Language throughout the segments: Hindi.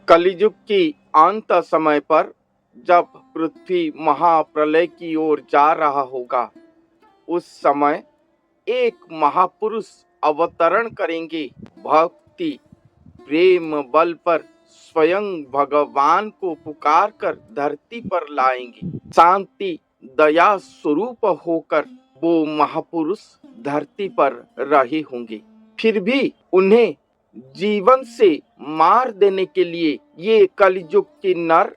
कलियुग की अंत समय पर जब पृथ्वी महाप्रलय की ओर जा रहा होगा, उस समय एक महापुरुष अवतरण करेंगे। भक्ति प्रेम बल पर स्वयं भगवान को पुकार कर धरती पर लाएंगे। शांति दया स्वरूप होकर वो महापुरुष धरती पर रहे होंगे। फिर भी उन्हें जीवन से मार देने के लिए ये कलियुग के नर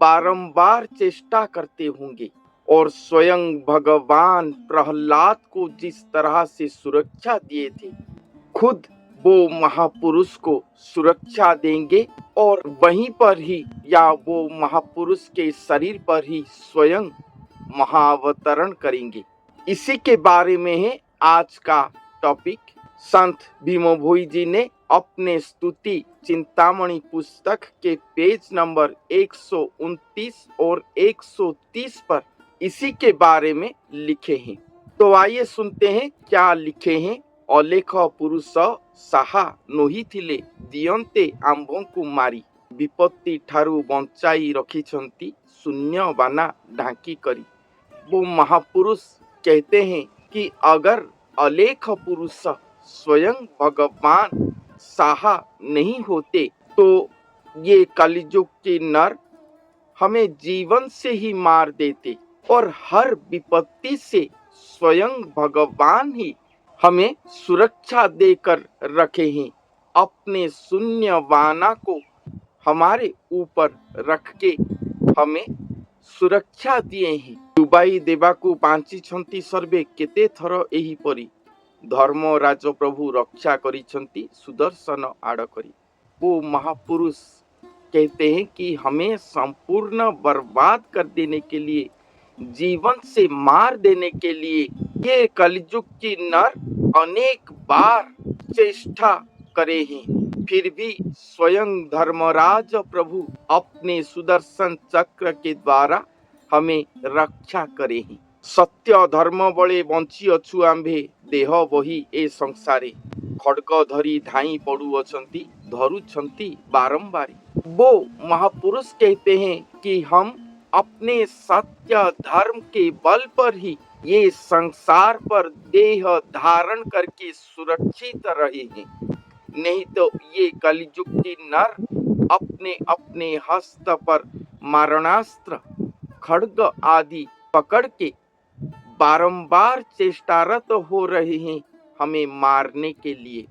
बारंबार चेष्टा करते होंगे और स्वयं भगवान प्रहलाद को जिस तरह से सुरक्षा दिए थे, खुद वो महापुरुष को सुरक्षा देंगे और वहीं पर ही या वो महापुरुष के शरीर पर ही स्वयं महाअवतरण करेंगे। इसी के बारे में है आज का टॉपिक। संत भीम भोई जी ने अपने स्तुति चिंतामणि पुस्तक के पेज नंबर 129 और 130 पर इसी के बारे में लिखे हैं। तो आइए सुनते हैं क्या लिखे हैं। अलेख पुरुष साहा नोही थिले दियंते आंभंकु मारी विपत्ति ठारू बंचाई रखिछंती शून्य बाना ढांकी करी। वो महापुरुष कहते हैं कि अगर अलेख पुरुष स्वयं भगवान साहा नहीं होते तो ये कलियुग के नर हमें जीवन से ही मार देते और हर विपत्ति से स्वयं भगवान ही हमें सुरक्षा देकर रखे हैं। अपने शून्य वाना को हमारे ऊपर रख के हमें सुरक्षा दिए हैं। डुबाई देवाकू बांचिछंती सर्वे केते थर एही परी धर्मराज प्रभु रक्षा करिछंती सुदर्शन आड़ करी। वो महापुरुष कहते हैं कि हमें संपूर्ण बर्बाद कर देने के लिए, जीवन से मार देने के लिए ये कलियुग की नर अनेक बार चेष्टा करे हैं, फिर भी स्वयं धर्मराज प्रभु अपने सुदर्शन चक्र के द्वारा हमें रक्षा करे हैं। सत्य धर्म बळे बंची अछु आंभे देह बही ए संसारे खड्ग धरी धाई पड़ू अछंती धरुछंती बारंबारी। वो महापुरुष कहते हैं कि हम अपने सत्य धर्म के बल पर ही ये संसार पर देह धारण करके सुरक्षित रहे हैं, नहीं तो ये कलियुग के नर अपने अपने हस्त पर मारणास्त्र खड्ग आदि पकड़ के बारंबार चेष्टारत हो रहे हैं हमें मारने के लिए।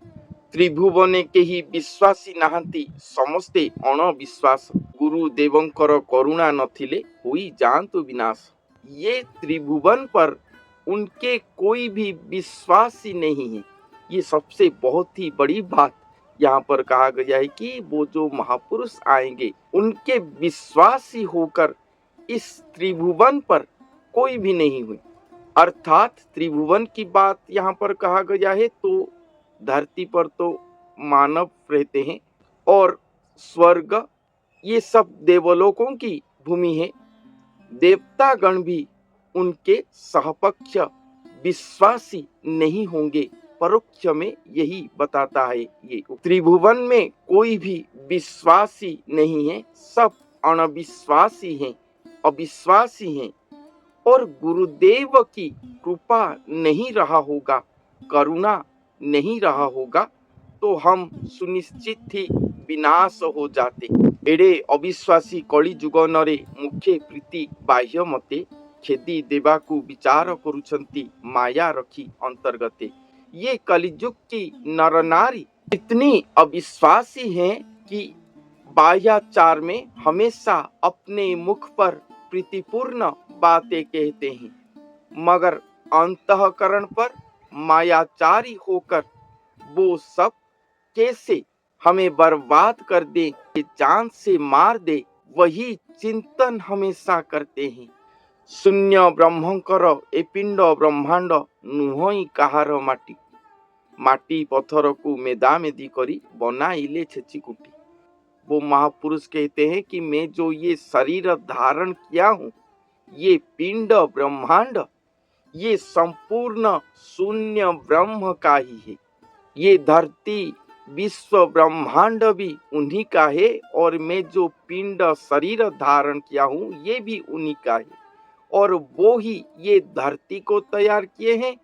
त्रिभुवने के ही विश्वासी नहांती समस्ते अणविश्वास गुरुदेवंकर करुणा नथिले हुई जानतु विनाश। ये त्रिभुवन पर उनके कोई भी विश्वासी नहीं है। ये सबसे बहुत ही बड़ी बात यहाँ पर कहा गया है कि वो जो महापुरुष आएंगे उनके विश्वासी होकर इस त्रिभुवन पर कोई भी नहीं हुए। अर्थात त्रिभुवन की बात यहाँ पर कहा गया है तो धरती पर तो मानव रहते हैं और स्वर्ग ये सब देवलोकों की भूमि है। देवतागण भी उनके सहपक्ष विश्वासी नहीं होंगे, परोक्ष में यही बताता है। ये त्रिभुवन में कोई भी विश्वासी नहीं है, सब अणविश्वासी हैं, अविश्वासी हैं और गुरुदेव की कृपा नहीं रहा होगा, करुणा नहीं रहा होगा तो हम सुनिश्चित ही विनाश हो जाते। एड़े अविश्वासी कली जुग नरे मुखे प्रीति बाह्य मते खेदी देवाकू विचार करुछंती माया रखी अंतर्गते। ये कलियुग की नर नारी इतनी अविश्वासी हैं कि बाह्याचार में हमेशा अपने मुख पर प्रीतिपूर्ण बातें कहते हैं, मगर अंतःकरण पर मायाचारी होकर वो सब कैसे हमें बर्बाद कर दे, जान से मार दे, वही चिंतन हमेशा करते हैं। शून्य ब्रह्मंकर ए पिंड ब्रह्मांड नुहई कहार माटी माटी पत्थर को मेदामेदी करी बनाइले छेचिकुटी। वो महापुरुष कहते हैं कि मैं जो ये शरीर धारण किया हूँ, ये पिंड ब्रह्मांड ये संपूर्ण शून्य ब्रह्म का ही है। ये धरती विश्व ब्रह्मांड भी उन्हीं का है और मैं जो पिंड शरीर धारण किया हूँ ये भी उन्हीं का है और वो ही ये धरती को तैयार किए हैं,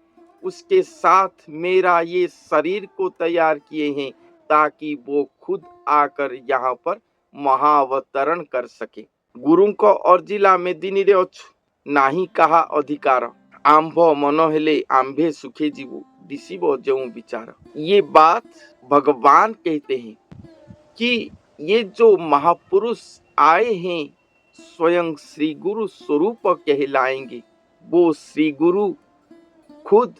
उसके साथ मेरा ये शरीर को तैयार किए हैं ताकि वो खुद आकर यहाँ पर महाअवतरण कर सके। गुरुଙ୍କ अर्जिला मेदिनीରେ ଅଛୁ ନାହିଁ କାହା ଅଧିକାର आंभ मन हेले आंभे सुखे जीवु दिशिबो जो विचार। ये बात भगवान कहते हैं कि ये जो महापुरुष आए हैं स्वयं श्री गुरु स्वरूप कहलाएंगे। वो श्री गुरु खुद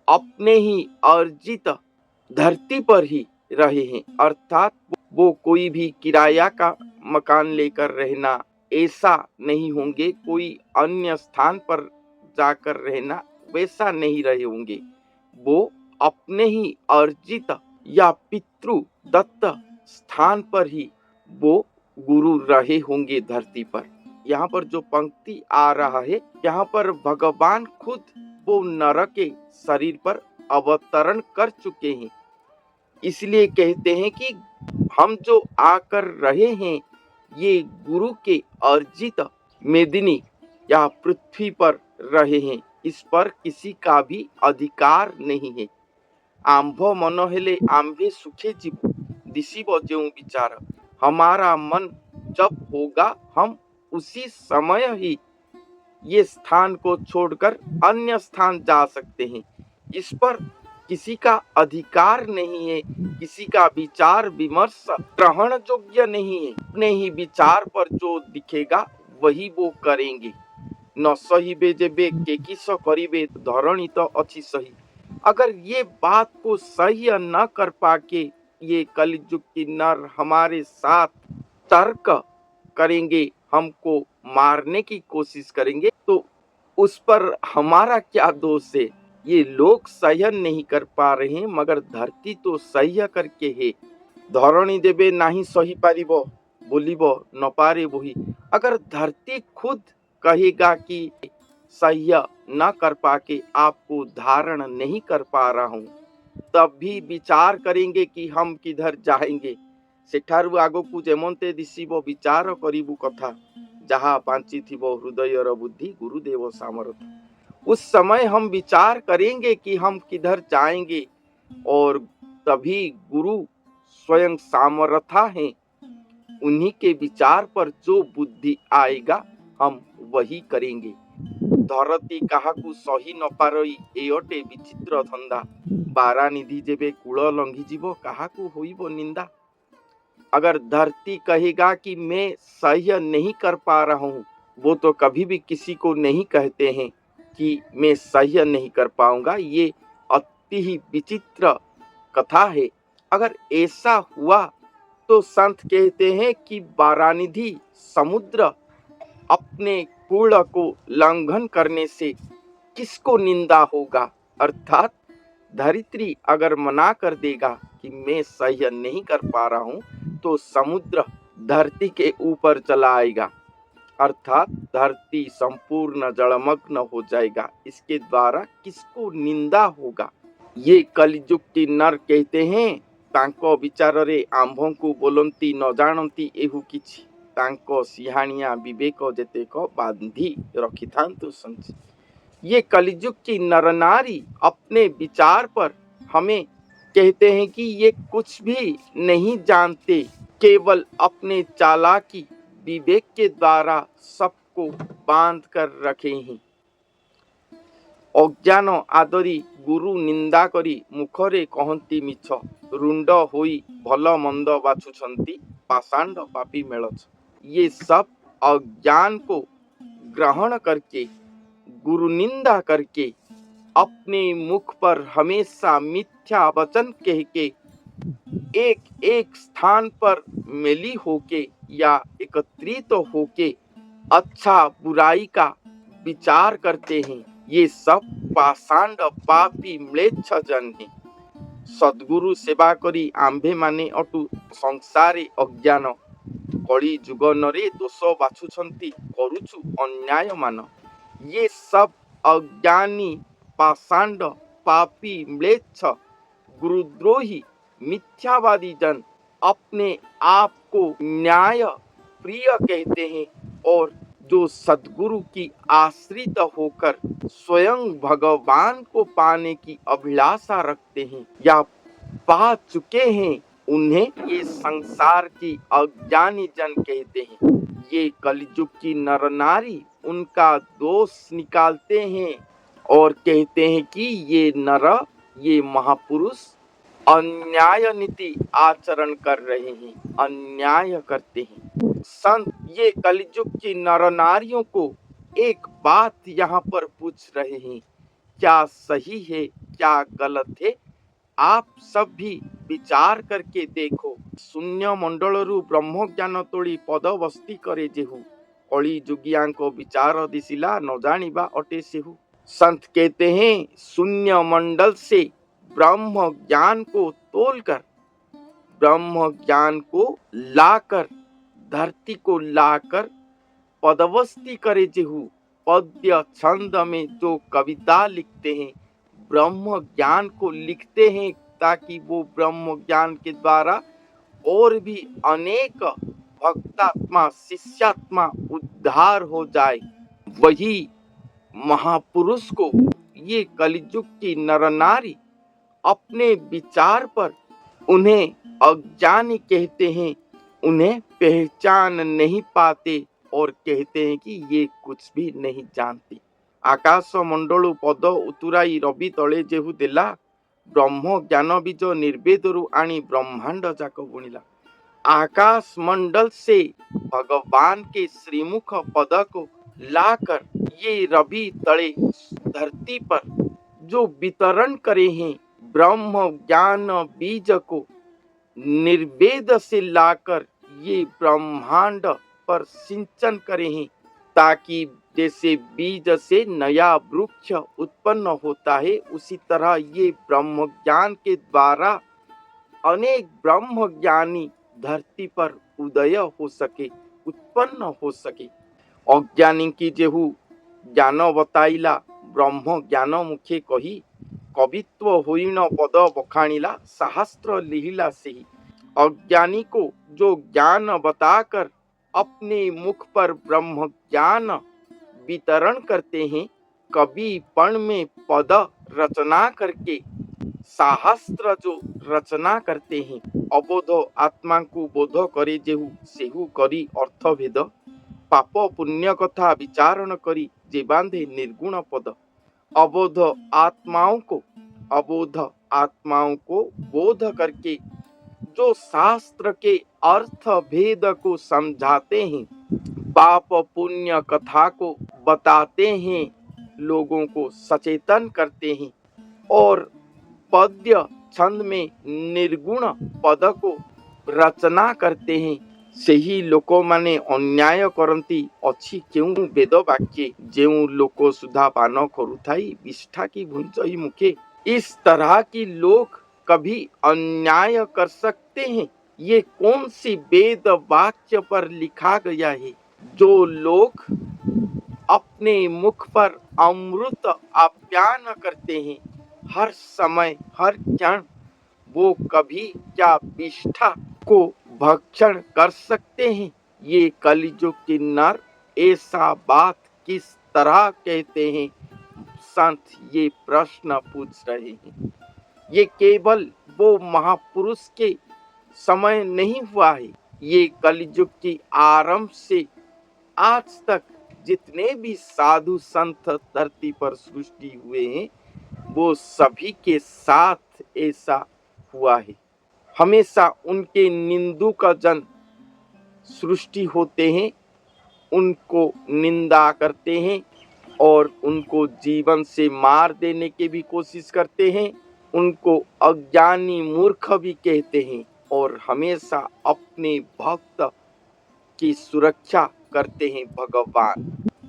अपने ही अर्जित धरती पर ही रहे हैं, अर्थात वो कोई भी किराया का मकान लेकर रहना ऐसा नहीं होंगे, कोई अन्य स्थान पर जाकर रहना वैसा नहीं रहे होंगे। वो अपने ही अर्जित या पितृ दत्त स्थान पर ही वो गुरु रहे होंगे धरती पर। यहाँ पर जो पंक्ति आ रहा है, यहाँ पर भगवान खुद वो नर के शरीर पर अवतरण कर चुके हैं। इसलिए कहते हैं कि हम जो आकर रहे हैं ये गुरु के अर्जित मेदिनी या पृथ्वी पर रहे हैं, इस पर किसी का भी अधिकार नहीं है। आंभ मन हेले आंभे सुखे जीव दिशिबो जो विचार। हमारा मन जब होगा हम उसी समय ही ये स्थान को छोड़कर अन्य स्थान जा सकते हैं। इस पर किसी का अधिकार नहीं है, किसी का विचार विमर्श ग्रहण योग्य नहीं है। अपने ही विचार पर जो दिखेगा वही वो करेंगे। न सहिबे जेबे के किस करिबे धरणी तो अच्छी सही। अगर ये बात को सही न कर पाके ये कलयुग की नर हमारे साथ तर्क करेंगे, हमको मारने की कोशिश करेंगे, तो उस पर हमारा क्या दोष है। ये लोग सहन नहीं कर पा रहे हैं मगर धरती तो सह्य करके है। धरणी देवे नहीं सही पारिबो बोलिबो न पारे वही। अगर धरती खुद कहेगा कि सह्य न कर पाके आपको धारण नहीं कर पा रहा हूँ, तब भी विचार करेंगे कि हम किधर जाएंगे। सेठारु आगकू जेमंते दिशिबो विचार करिबु कथा जहाँ बांचिथिबो हृदयर बुद्धि गुरुदेव सामर्थ। उस समय हम विचार करेंगे कि हम किधर जाएंगे और तभी गुरु स्वयं सामर्था हैं। उन्हीं के विचार पर जो बुद्धि आएगा हम वही करेंगे। धरती काहाकू सही न पारई एयोटे विचित्र धंदा। बारानिधि जेबे कूल लंघी जीवो काहाकू होइबो निंदा। अगर धरती कहेगा कि मैं सह्य नहीं कर पा रहा हूँ, वो तो कभी भी किसी को नहीं कहते हैं कि मैं सह्य नहीं कर पाऊंगा। ये अति ही विचित्र कथा है। अगर ऐसा हुआ तो संत कहते हैं कि बारानिधि समुद्र अपने कूल को लंघन करने से किसको निंदा होगा। अर्थात धरित्री अगर मना कर देगा कि मैं सह्य नहीं कर पा रहा हूँ तो समुद्र धरती के ऊपर चला आएगा, अर्थात धरती संपूर्ण जलमग्न हो जाएगा। इसके द्वारा किसको निंदा होगा। ये कलिजुग की नर कहते हैं तांको विचार रे आंभों को बोलंती न जानती एहु किछि तांको सिहानिया विवेक जेतेक बांधी रखी थांतु संच। ये कलिजुग की नर नारी अपने विचार पर हमें कहते हैं कि ये कुछ भी नहीं जानते, केवल अपने चालाकी विवेक के द्वारा सबको बांध कर रखे हैं। अज्ञान आदरी गुरु निंदा करी मुखरे कहंती मिछ रुंड होई भल मंद बाछुछंती पाषांड पापी मेलछ। ये सब अज्ञान को ग्रहण करके गुरु निंदा करके अपने मुख पर हमेशा मिथ्या वचन कह के एक एक स्थान पर मिली होके या एकत्रित होके अच्छा बुराई का विचार करते हैं। ये सब पाषांड पापी म्लेच्छ जन हैं। सद्गुरु सेवा करी आंभे माने अटु संसारे अज्ञान कली जुगनरे दोष बाछुछंती करुछु अन्याय मान। ये सब अज्ञानी पाषांड पापी म्लेच्छ गुरुद्रोही मिथ्यावादी जन अपने आप को न्याय प्रिय कहते हैं और जो सद्गुरु की आश्रित होकर स्वयं भगवान को पाने की अभिलाषा रखते हैं या पा चुके हैं, उन्हें ये संसार की अज्ञानी जन कहते हैं। ये कलयुग की नर नारी उनका दोष निकालते हैं और कहते हैं कि ये नर, ये महापुरुष अन्याय नीति आचरण कर रहे हैं, अन्याय करते हैं। संत ये कलयुग की नर नारियों को एक बात यहाँ पर पूछ रहे हैं, क्या सही है क्या गलत है, आप सब भी विचार करके देखो। शून्य मंडलरू ब्रह्म ज्ञान तोड़ी पद बस्ती करे जेहू, कली जुगियांको विचार दिशिला न जानिबा अटे सेहू। संत कहते हैं शून्य मंडल से ब्रह्म ज्ञान को तोलकर, ब्रह्म ज्ञान को लाकर, धरती को लाकर पदवस्ती करे जेहू। पद्य छंद में जो कविता लिखते हैं, ब्रह्म ज्ञान को लिखते हैं ताकि वो ब्रह्म ज्ञान के द्वारा और भी अनेक भक्तात्मा शिष्यात्मा उद्धार हो जाए। वही महापुरुष को ये कलयुग की नर नारी अपने विचार पर उन्हें अज्ञानी कहते हैं, उन्हें पहचान नहीं पाते और कहते हैं कि ये कुछ भी नहीं जानते। आकाश मंडलू पद उतुराई रवि तले जेहू देला, ब्रह्म ज्ञान बीज निर्वेदरु आनी ब्रह्मांड जाक बुणिला। आकाश मंडल से भगवान के श्रीमुख पद को लाकर ये रवि तले धरती पर जो वितरण करे हैं, ब्रह्म ज्ञान बीज को निर्वेद से लाकर ये ब्रह्मांड पर सिंचन करे हैं, ताकि जैसे बीज से नया वृक्ष उत्पन्न होता है, उसी तरह ये ब्रह्म ज्ञान के द्वारा अनेक ब्रह्म ज्ञानी धरती पर उदय हो सके, उत्पन्न हो सके। अज्ञानी की जेहू ज्ञान बताइला, ब्रह्म ज्ञान मुखे कही, कवित्व होइण पद बखाणिला, शास्त्र लिहिला सेही। अज्ञानी को जो ज्ञान बताकर अपने मुख पर ब्रह्म ज्ञान वितरण करते हैं, कवि पण में पद रचना करके शास्त्र जो रचना करते हैं, अबोध आत्मा को बोध करे जेहू सेहू करी अर्थ भेद, पाप पुण्य कथा विचारण करी जे बांधे निर्गुण पद। अबोध आत्माओं को बोध करके जो शास्त्र के अर्थ भेद को समझाते हैं, पाप पुण्य कथा को बताते हैं, लोगों को सचेतन करते हैं और पद्य छंद में निर्गुण पद को रचना करते हैं, ସେହି ଲୋକମାନେ ଅନ୍ୟାୟ କରନ୍ତି ଅଛି କେଉଁ ବେଦ ବାକ୍ये, ଯେଉଁ ଲୋକ ସୁଧା ପାନ କରୁଥାଇ ବିଷ୍ठା की भुंजई मुखे। इस तरह की लोग कभी अन्याय कर सकते हैं? ये कौन सी वेद वाक्य पर लिखा गया है? जो लोग अपने मुख पर अमृत आप्यान करते हैं हर समय हर क्षण, वो कभी क्या विष्ठा को भक्षण कर सकते हैं? ये कलिजुग की नर ऐसा बात किस तरह कहते हैं? संत ये प्रश्न पूछ रहे हैं। ये केवल वो महापुरुष के समय नहीं हुआ है, ये कलिजुग की आरंभ से आज तक जितने भी साधु संत धरती पर सृष्टि हुए हैं, वो सभी के साथ ऐसा हुआ है। हमेशा उनके निंदु का जन सृष्टि होते हैं, उनको निंदा करते हैं और उनको जीवन से मार देने की भी कोशिश करते हैं, उनको अज्ञानी मूर्ख भी कहते हैं और हमेशा अपने भक्त की सुरक्षा करते हैं भगवान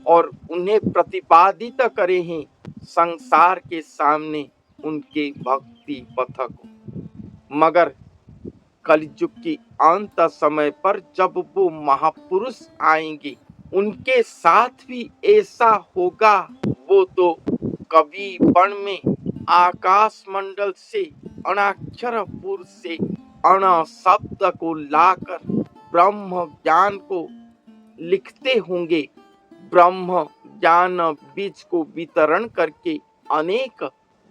और उन्हें प्रतिपादित करे हैं संसार के सामने उनके भक्ति पथ को। मगर कलयुग की अंत समय पर जब वो महापुरुष आएंगे, उनके साथ भी ऐसा होगा। वो तो कवि पण में आकाश मंडल से अणाक्षर पुर से अण शब्द को लाकर ब्रह्म ज्ञान को लिखते होंगे। ब्रह्म ज्ञान बीज को वितरण करके अनेक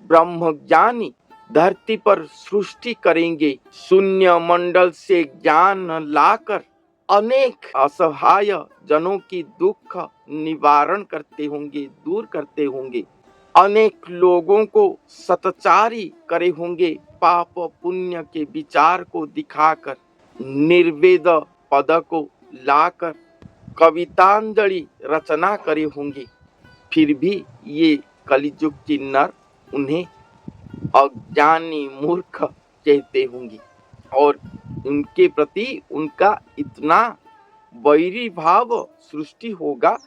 ब्रह्म ज्ञानी धरती पर सृष्टि करेंगे। शून्य मंडल से ज्ञान लाकर अनेक असहाय जनों की दुख निवारण करते होंगे, दूर करते होंगे। अनेक लोगों को सतचारी करे होंगे, पाप पुण्य के विचार को दिखाकर। निर्वेद पद को लाकर कवितांजलि रचना करे होंगे। फिर भी ये कलियुग की नर उन्हें अज्ञानी मूर्ख कहते होंगे और उनके प्रति उनका इतना वैरी भाव सृष्टि होगा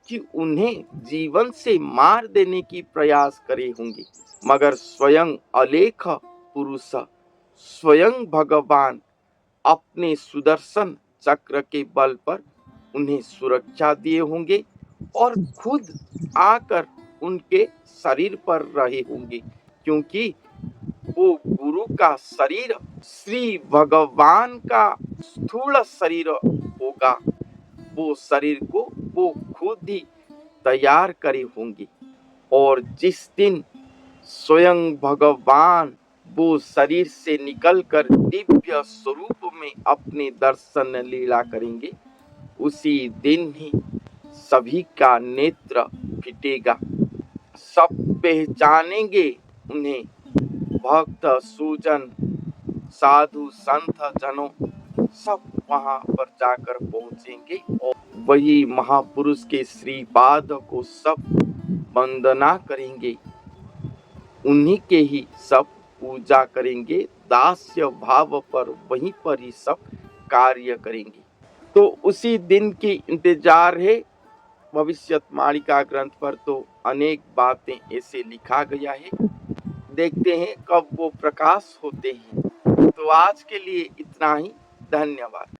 कि उन्हें जीवन से मार देने की प्रयास करे होंगे। मगर स्वयं अलेख पुरुष, स्वयं भगवान अपने सुदर्शन चक्र के बल पर उन्हें सुरक्षा दिए होंगे और खुद आकर उनके शरीर पर रहे होंगे, क्योंकि वो गुरु का शरीर श्री भगवान का स्थूल शरीर होगा। वो शरीर को वो खुद ही तैयार करे होंगे और जिस दिन स्वयं भगवान वो शरीर से निकलकर दिव्य स्वरूप में अपने दर्शन लीला करेंगे, उसी दिन ही सभी का नेत्र फिटेगा। सब पहचानेंगे उन्हें। भक्त सुजन साधु संत जनों सब वहां पर जाकर पहुंचेंगे और वही महापुरुष के श्रीपाद को सब वंदना करेंगे। उन्हीं के ही सब पूजा करेंगे। दास्य भाव पर वहीं पर ही सब कार्य करेंगे। तो उसी दिन की इंतजार है। भविष्यवाणी ग्रंथ पर तो अनेक बातें ऐसे लिखा गया है, देखते हैं कब वो प्रकाश होते हैं। तो आज के लिए इतना ही। धन्यवाद।